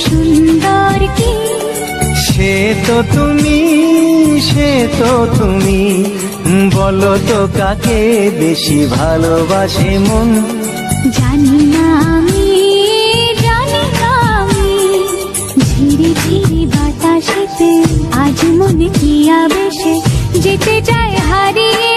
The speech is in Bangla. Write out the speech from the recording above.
সুন্দর কি সে তো তুমি বলো তো কাকে বেশি ভালোবাসে মন। জানি না আমি ঝিরি ঝিরি বাতাসেতে আজ মনে কি আবেশে যেতে চায় হারিয়ে